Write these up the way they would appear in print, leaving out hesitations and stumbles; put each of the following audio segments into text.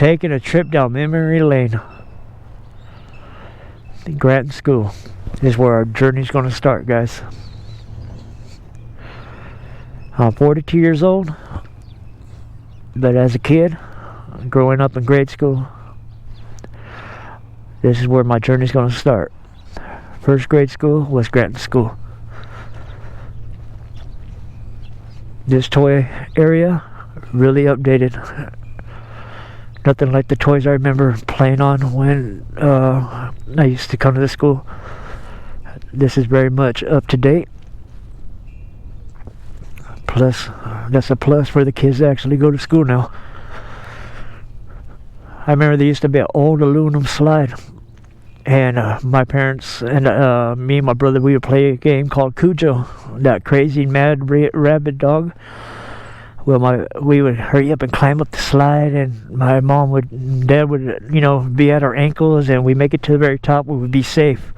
taking a trip down memory lane. The Granton School is where our journey's going to start, guys. I'm 42 years old, but as a kid, growing up in grade school, this is where my journey's going to start. First grade school was Granton School. This toy area, really updated. Nothing like the toys I remember playing on when I used to come to the school. This is very much up to date. Plus, that's a plus for the kids that actually go to school now. I remember there used to be an old aluminum slide, and my parents and me and my brother, we would play a game called Cujo, that crazy mad rabid dog. Well, we would hurry up and climb up the slide, and my mom and dad would, you know, be at our ankles, and we make it to the very top, we would be safe.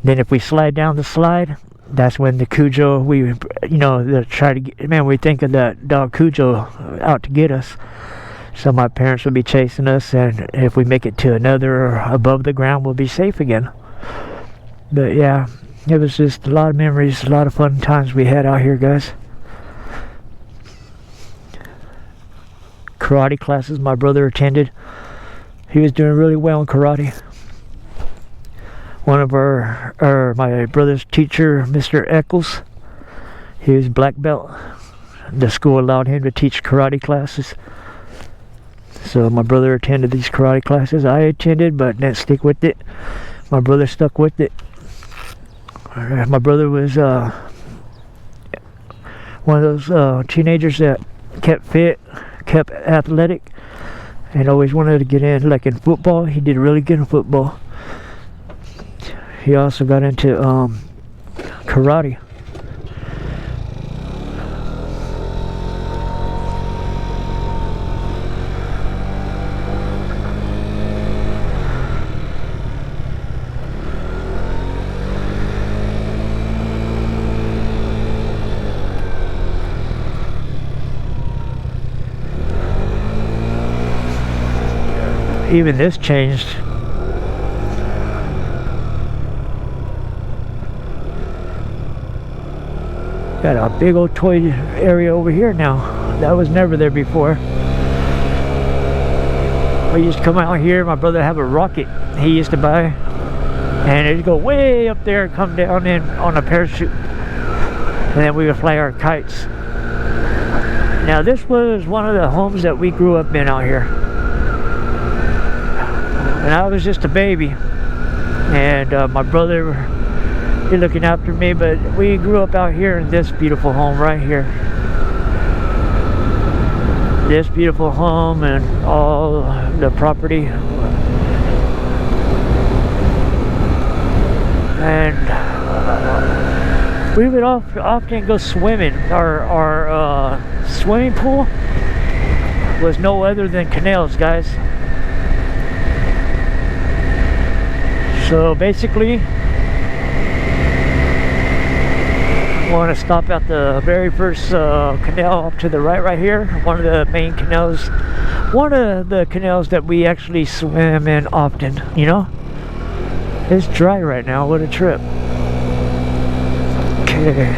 Then if we slide down the slide, that's when the Cujo, we, you know, try to get, man, we think of that dog Cujo out to get us. So my parents would be chasing us, and if we make it to another or above the ground, we'll be safe again. But yeah, it was just a lot of memories, a lot of fun times we had out here, guys. Karate classes my brother attended. He was doing really well in karate. One of my brother's teacher, Mr. Eccles, he was black belt. The school allowed him to teach karate classes. So my brother attended these karate classes. I attended, but didn't stick with it. My brother stuck with it. My brother was one of those teenagers that kept fit, kept athletic, and always wanted to get in. Like in football, he did really good in football. He also got into karate. Even this changed. Got a big old toy area over here now. That was never there before. We used to come out here. My brother had a rocket he used to buy, and it'd go way up there and come down in on a parachute, and then we would fly our kites. Now this was one of the homes that we grew up in out here, and I was just a baby, and my brother looking after me, but we grew up out here in this beautiful home right here. This beautiful home and all the property. And we would often go swimming. Our swimming pool was no other than Canals, guys. So basically, want to stop at the very first canal up to the right here. One of the main canals, one of the canals that we actually swim in often, you know. It's dry right now. What a trip. Okay,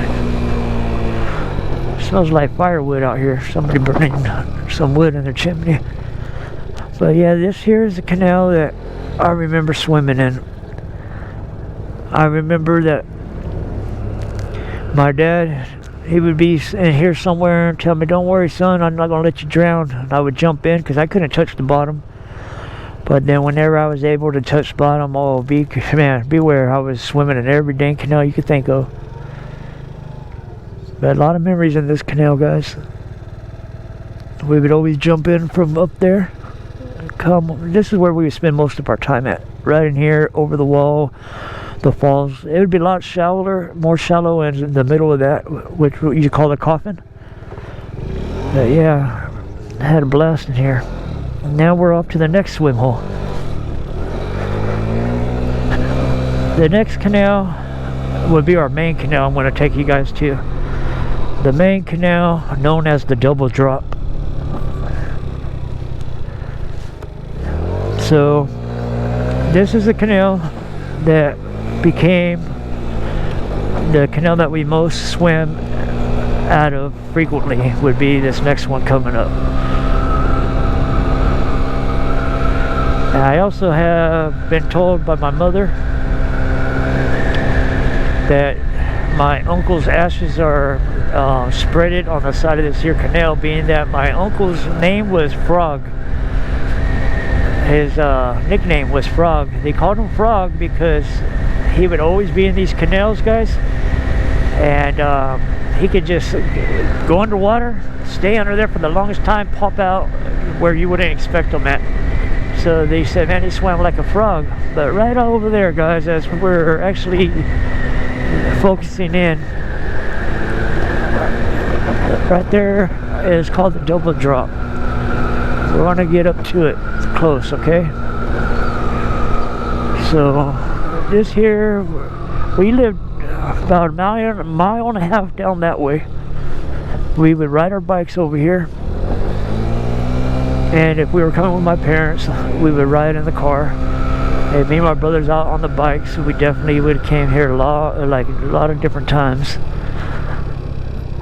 smells like firewood out here. Somebody burning some wood in their chimney. But yeah, this here is the canal that I remember swimming in. I remember that my dad, he would be in here somewhere and tell me, "Don't worry, son, I'm not going to let you drown." And I would jump in because I couldn't touch the bottom. But then whenever I was able to touch the bottom, oh, beware, I was swimming in every dang canal you could think of. But a lot of memories in this canal, guys. We would always jump in from up there. This is where we would spend most of our time at. Right in here, over the wall. The falls, it would be a lot shallower, more shallow in the middle of that, which you call the coffin. But yeah, I had a blast in here. And now we're off to the next swim hole. The next canal would be our main canal I'm going to take you guys to. The main canal, known as the Double Drop. So this is the canal that became the canal that we most swim out of frequently. Would be this next one coming up. And I also have been told by my mother that my uncle's ashes are spreaded on the side of this here canal, being that my uncle's name was Frog. His nickname was Frog. They called him Frog because he would always be in these canals, guys, and he could just go underwater, stay under there for the longest time, pop out where you wouldn't expect him at. So they said, man, he swam like a frog. But right over there, guys, as we're actually focusing in, right there is called the double drop. We want to get up to it close, okay? So this here, we lived about a mile and a half down that way. We would ride our bikes over here, and if we were coming with my parents, we would ride in the car. And me and my brothers out on the bikes, we definitely would came here a lot of different times.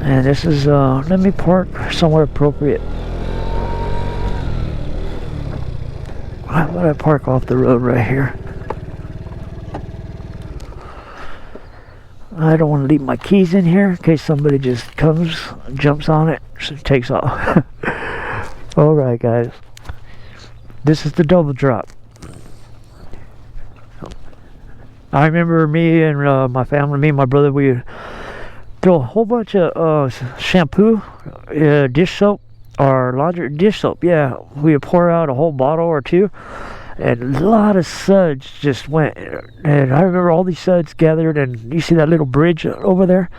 And this is let me park somewhere appropriate. How about I park off the road right here? I don't want to leave my keys in here in case somebody just comes, jumps on it, takes off. Alright, guys. This is the double drop. I remember me and my family, me and my brother, we throw a whole bunch of shampoo, dish soap, or laundry dish soap. Yeah, we would pour out a whole bottle or two, and a lot of suds just went. And I remember all these suds gathered, and you see that little bridge over there?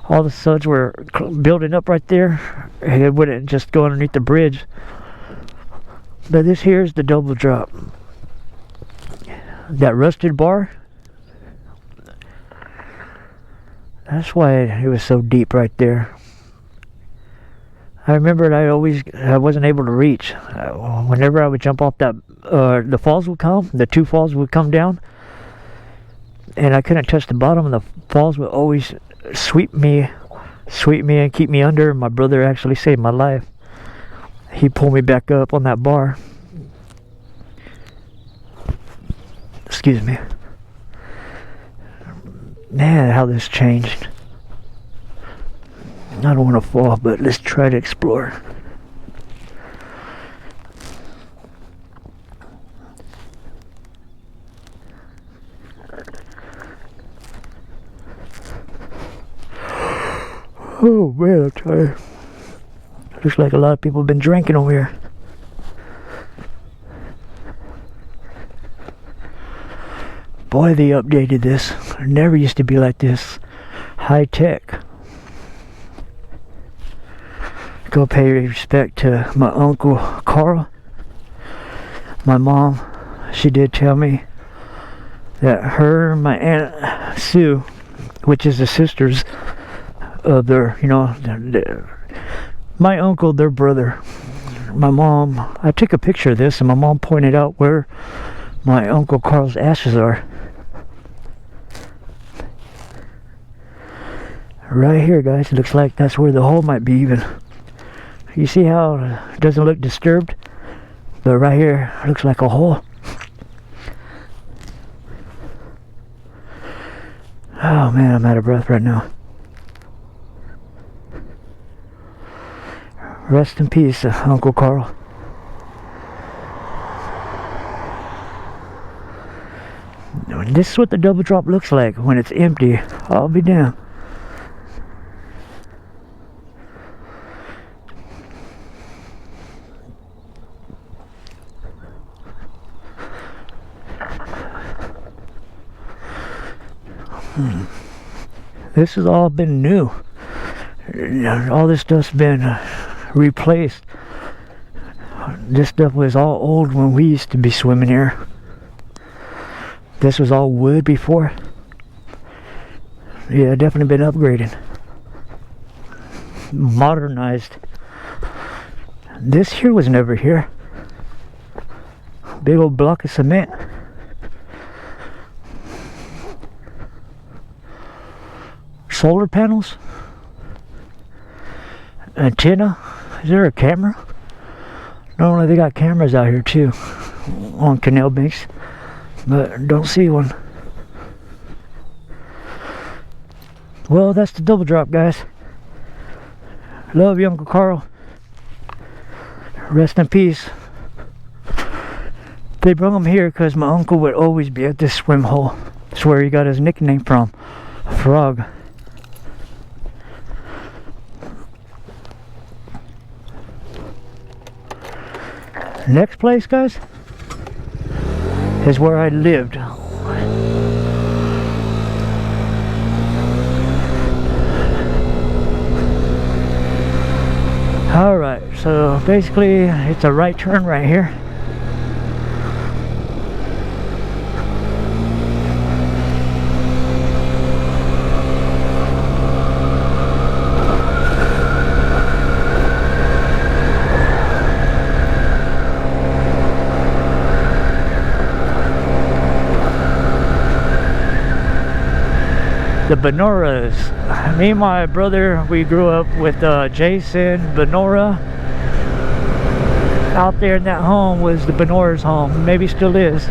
All the suds were building up right there, and it wouldn't just go underneath the bridge. But this here is the double drop. That rusted bar, that's why it was so deep right there. I remember I wasn't able to reach. Whenever I would jump off that, the falls would come, the two falls would come down, and I couldn't touch the bottom, and the falls would always sweep me and keep me under. My brother actually saved my life. He pulled me back up on that bar. Excuse me. Man, how this changed. I don't want to fall, but let's try to explore. Oh man, I'm tired. Looks like a lot of people have been drinking over here. Boy, they updated this. It never used to be like this. High tech. Go pay respect to my Uncle Carl. My mom, she did tell me that her and my Aunt Sue, which is the sisters of their, my uncle, their brother. My mom, I took a picture of this, and my mom pointed out where my Uncle Carl's ashes are. Right here, guys. It looks like that's where the hole might be even. You see how it doesn't look disturbed? But right here, it looks like a hole. Oh man, I'm out of breath right now. Rest in peace, Uncle Carl. And this is what the double drop looks like when it's empty. I'll be damned. This has all been new. All this stuff's been replaced. This stuff was all old when we used to be swimming here. This was all wood before. Yeah, definitely been upgraded, modernized. This here was never here. Big old block of cement. Solar panels. Antenna. Is there a camera? Normally they got cameras out here too on canal banks, but don't see one. Well, that's the double drop, guys. Love you, Uncle Carl. Rest in peace. They brought him here because my uncle would always be at this swim hole. That's where he got his nickname from, Frog. Next place, guys, is where I lived. Alright, so basically it's a right turn right here. The Benoras. Me and my brother, we grew up with Jason Benora. Out there in that home was the Benoras home. Maybe still is.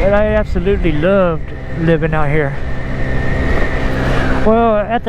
But I absolutely loved living out here. Well, at the